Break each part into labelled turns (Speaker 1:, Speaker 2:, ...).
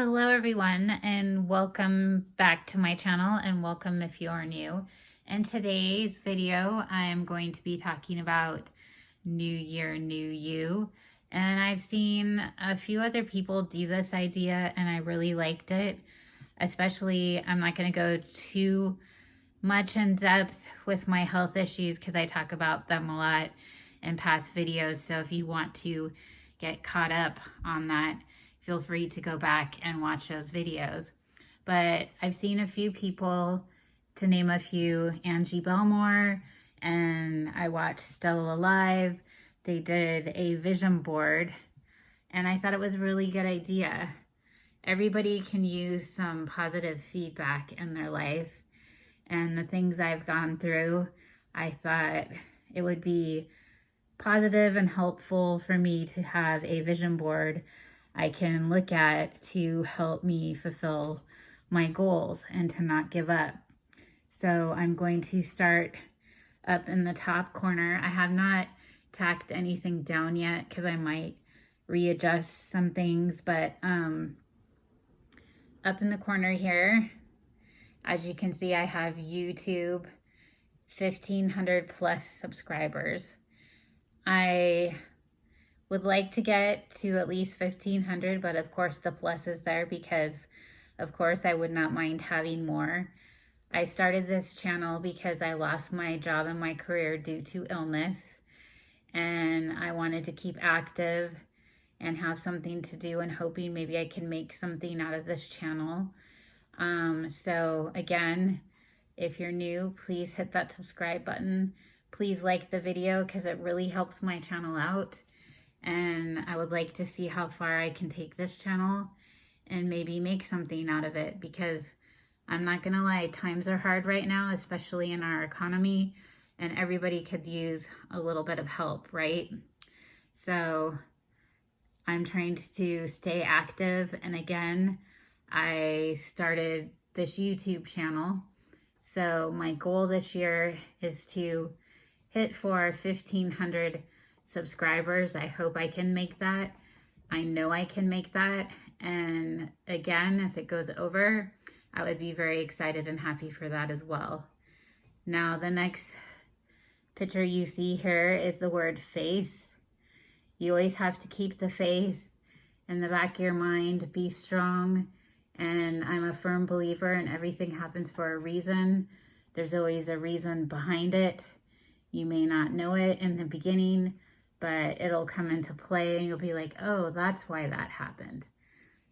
Speaker 1: Hello everyone and welcome back to my channel and welcome if you are new. In today's video, I'm going to be talking about New Year, New You. And I've seen a few other people do this idea and I really liked it. Especially, I'm not going to go too much in depth with my health issues because I talk about them a lot in past videos. So if you want to get caught up on that, feel free to go back and watch those videos. But I've seen a few people, to name a few, Angie Belmore, and I watched Stella Alive. They did a vision board, and I thought it was a really good idea. Everybody can use some positive feedback in their life, and the things I've gone through, I thought it would be positive and helpful for me to have a vision board I can look at to help me fulfill my goals and to not give up. So I'm going to start up in the top corner. I have not tacked anything down yet because I might readjust some things, but up in the corner here, as you can see, I have YouTube, 1,500 plus subscribers. I would like to get to at least 1,500, but of course the plus is there because of course I would not mind having more. I started this channel because I lost my job and my career due to illness, and I wanted to keep active and have something to do and hoping maybe I can make something out of this channel. So again, if you're new, please hit that subscribe button. Please like the video because it really helps my channel out. And I would like to see how far I can take this channel and maybe make something out of it, because I'm not gonna lie, times are hard right now, especially in our economy, and everybody could use a little bit of help, right? So I'm trying to stay active, and again, I started this YouTube channel. So my goal this year is to hit for 1,500 subscribers. I hope I can make that. I know I can make that. And again, if it goes over, I would be very excited and happy for that as well. Now, the next picture you see here is the word faith. You always have to keep the faith in the back of your mind, be strong. And I'm a firm believer in everything happens for a reason. There's always a reason behind it. You may not know it in the beginning, but it'll come into play and you'll be like, oh, that's why that happened.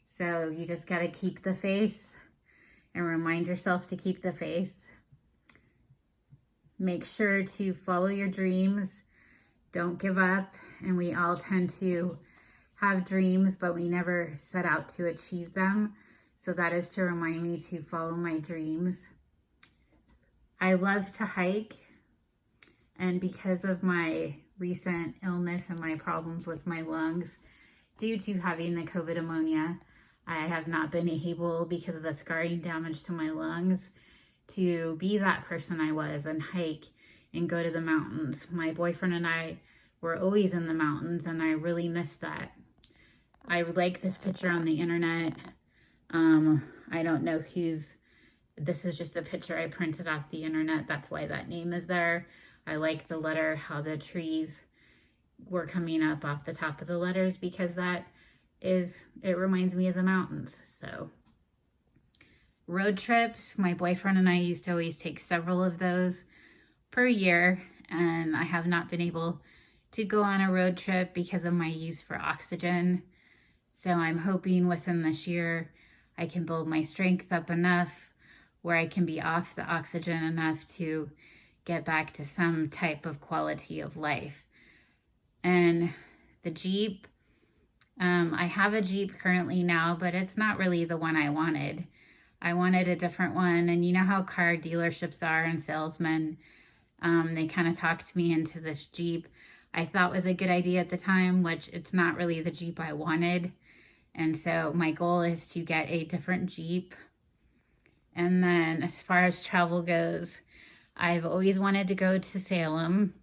Speaker 1: So you just got to keep the faith and remind yourself to keep the faith. Make sure to follow your dreams. Don't give up. And we all tend to have dreams, but we never set out to achieve them. So that is to remind me to follow my dreams. I love to hike. And because of my recent illness and my problems with my lungs, due to having the COVID pneumonia, I have not been able, because of the scarring damage to my lungs, to be that person I was and hike and go to the mountains. My boyfriend and I were always in the mountains, and I really miss that. I like this picture on the internet. I don't know this is just a picture I printed off the internet. That's why that name is there. I like the letter, how the trees were coming up off the top of the letters, because it reminds me of the mountains. So road trips, my boyfriend and I used to always take several of those per year, and I have not been able to go on a road trip because of my use for oxygen. So I'm hoping within this year I can build my strength up enough where I can be off the oxygen enough to get back to some type of quality of life. And the Jeep, I have a Jeep currently now, but it's not really the one I wanted. I wanted a different one. And you know how car dealerships are and salesmen, they kind of talked me into this Jeep I thought was a good idea at the time, which it's not really the Jeep I wanted. And so my goal is to get a different Jeep. And then as far as travel goes, I've always wanted to go to Salem.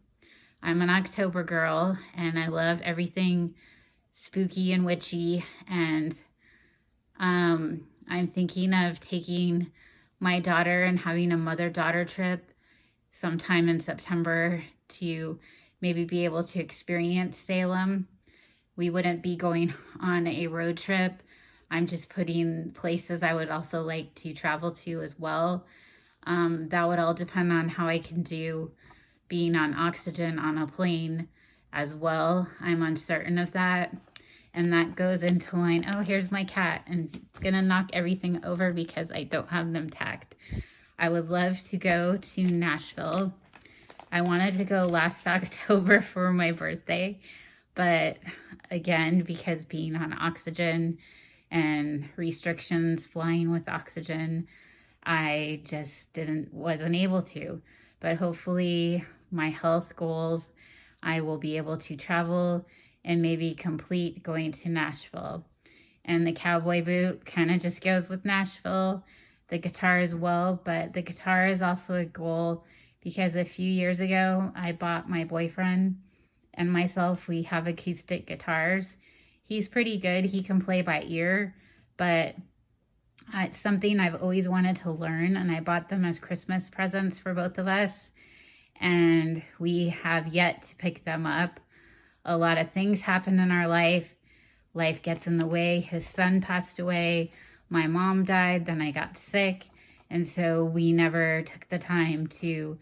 Speaker 1: I'm an October girl, and I love everything spooky and witchy. And I'm thinking of taking my daughter and having a mother-daughter trip sometime in September to maybe be able to experience Salem. We wouldn't be going on a road trip. I'm just putting places I would also like to travel to as well. That would all depend on how I can do being on oxygen on a plane as well. I'm uncertain of that. And that goes into line, oh, here's my cat, and it's gonna knock everything over because I don't have them tagged. I would love to go to Nashville. I wanted to go last October for my birthday, but again, because being on oxygen and restrictions flying with oxygen, I just wasn't able to. But hopefully my health goals, I will be able to travel and maybe complete going to Nashville. And the cowboy boot kind of just goes with Nashville, the guitar as well, but the guitar is also a goal because a few years ago, I bought my boyfriend and myself, we have acoustic guitars. He's pretty good, he can play by ear, but it's something I've always wanted to learn, and I bought them as Christmas presents for both of us, and we have yet to pick them up. A lot of things happen in our life. Life gets in the way. His son passed away. My mom died. Then I got sick. And so we never took the time to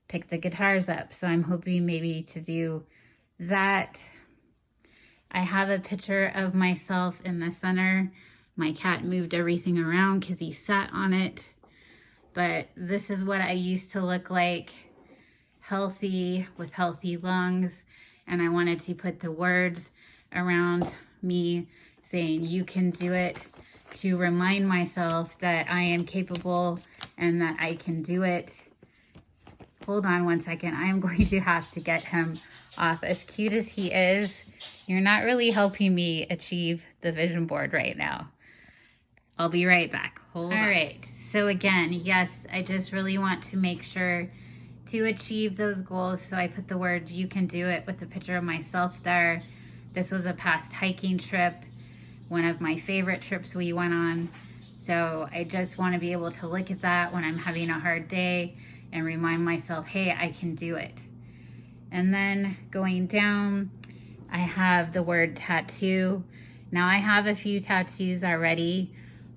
Speaker 1: pick the guitars up. So I'm hoping maybe to do that. I have a picture of myself in the center. My cat moved everything around because he sat on it. But this is what I used to look like, healthy, with healthy lungs. And I wanted to put the words around me saying, you can do it, to remind myself that I am capable and that I can do it. Hold on one second. I am going to have to get him off. As cute as he is, you're not really helping me achieve the vision board right now. I'll be right back. Hold on. All right. So again, yes, I just really want to make sure to achieve those goals. So I put the words, you can do it, with a picture of myself there. This was a past hiking trip, one of my favorite trips we went on. So I just want to be able to look at that when I'm having a hard day and remind myself, hey, I can do it. And then going down, I have the word tattoo. Now I have a few tattoos already,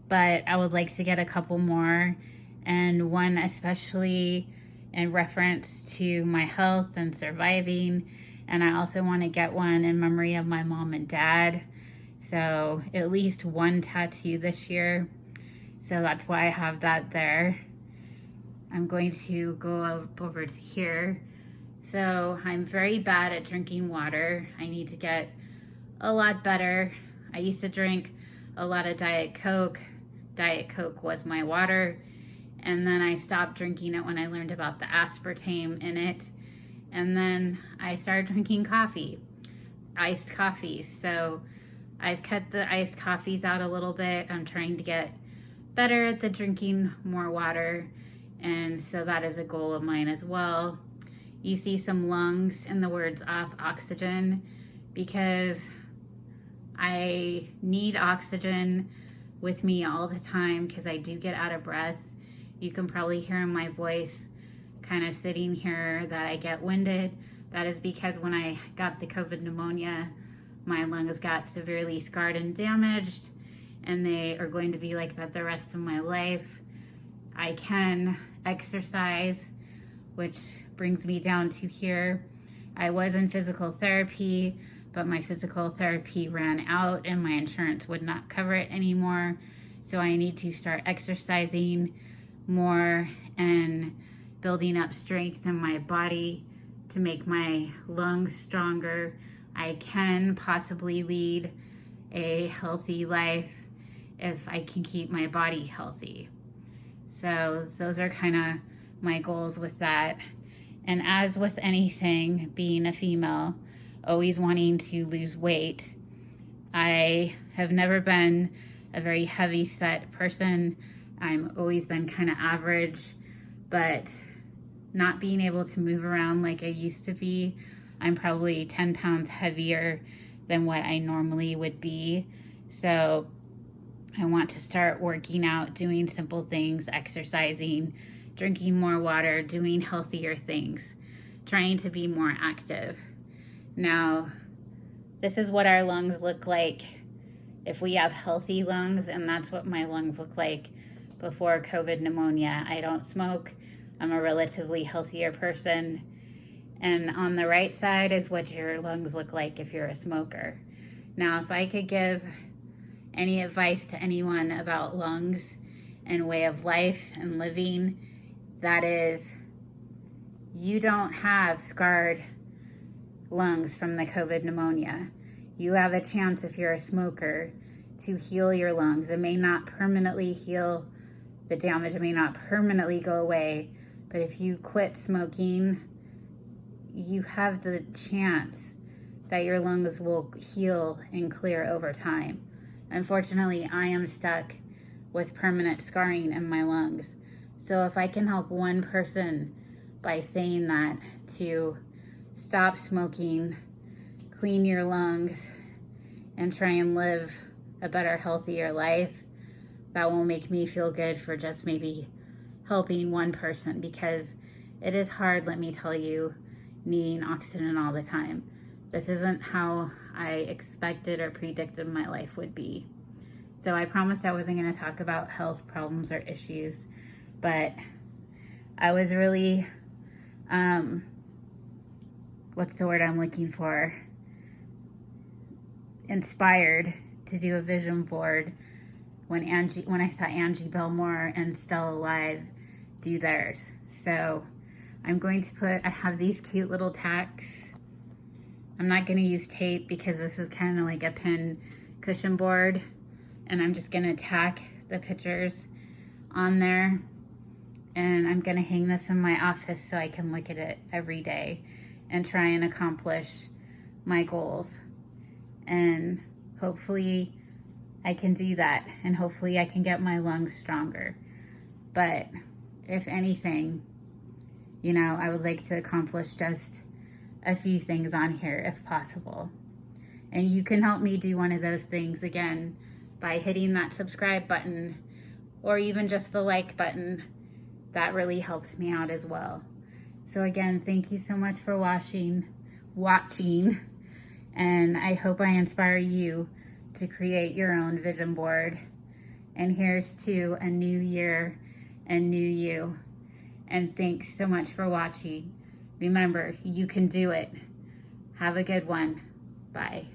Speaker 1: but I would like to get a couple more. And one especially in reference to my health and surviving. And I also want to get one in memory of my mom and dad. So at least one tattoo this year. So that's why I have that there. I'm going to go over to here. So I'm very bad at drinking water. I need to get a lot better. I used to drink a lot of Diet Coke. Diet Coke was my water. And then I stopped drinking it when I learned about the aspartame in it. And then I started drinking coffee, iced coffees. So I've cut the iced coffees out a little bit. I'm trying to get better at the drinking more water. And so that is a goal of mine as well. You see some lungs in the words off oxygen because I need oxygen with me all the time because I do get out of breath. You can probably hear in my voice kind of sitting here that I get winded. That is because when I got the COVID pneumonia, my lungs got severely scarred and damaged, and they are going to be like that the rest of my life. I can exercise, which brings me down to here. I was in physical therapy, but my physical therapy ran out and my insurance would not cover it anymore. So I need to start exercising more and building up strength in my body to make my lungs stronger. I can possibly lead a healthy life if I can keep my body healthy. So those are kind of my goals with that. And as with anything, being a female, always wanting to lose weight, I have never been a very heavy set person. I've always been kind of average, but not being able to move around like I used to be, I'm probably 10 pounds heavier than what I normally would be. So I want to start working out, doing simple things, exercising, drinking more water, doing healthier things, trying to be more active. Now, this is what our lungs look like if we have healthy lungs, and that's what my lungs look like before COVID pneumonia. I don't smoke. I'm a relatively healthier person. And on the right side is what your lungs look like if you're a smoker. Now, if I could give any advice to anyone about lungs and way of life and living, that is, you don't have scarred lungs from the COVID pneumonia. You have a chance, if you're a smoker, to heal your lungs. It may not permanently heal the damage, it may not permanently go away, but if you quit smoking, you have the chance that your lungs will heal and clear over time. Unfortunately, I am stuck with permanent scarring in my lungs. So if I can help one person by saying that, to stop smoking, clean your lungs, and try and live a better, healthier life, that will make me feel good for just maybe helping one person, because it is hard, let me tell you, needing oxygen all the time. This isn't how I expected or predicted my life would be. So I promised I wasn't going to talk about health problems or issues, but I was really, what's the word I'm looking for? Inspired to do a vision board when I saw Angie Belmore and Stella Live do theirs. So I'm going to I have these cute little tacks. I'm not going to use tape because this is kind of like a pin cushion board, and I'm just going to tack the pictures on there, and I'm going to hang this in my office so I can look at it every day and try and accomplish my goals. And hopefully I can do that, and hopefully I can get my lungs stronger. But if anything, I would like to accomplish just a few things on here if possible. And you can help me do one of those things, again, by hitting that subscribe button or even just the like button. That really helps me out as well. So again, thank you so much for watching, and I hope I inspire you to create your own vision board. And here's to a new year and new you. And thanks so much for watching. Remember, you can do it. Have a good one. Bye.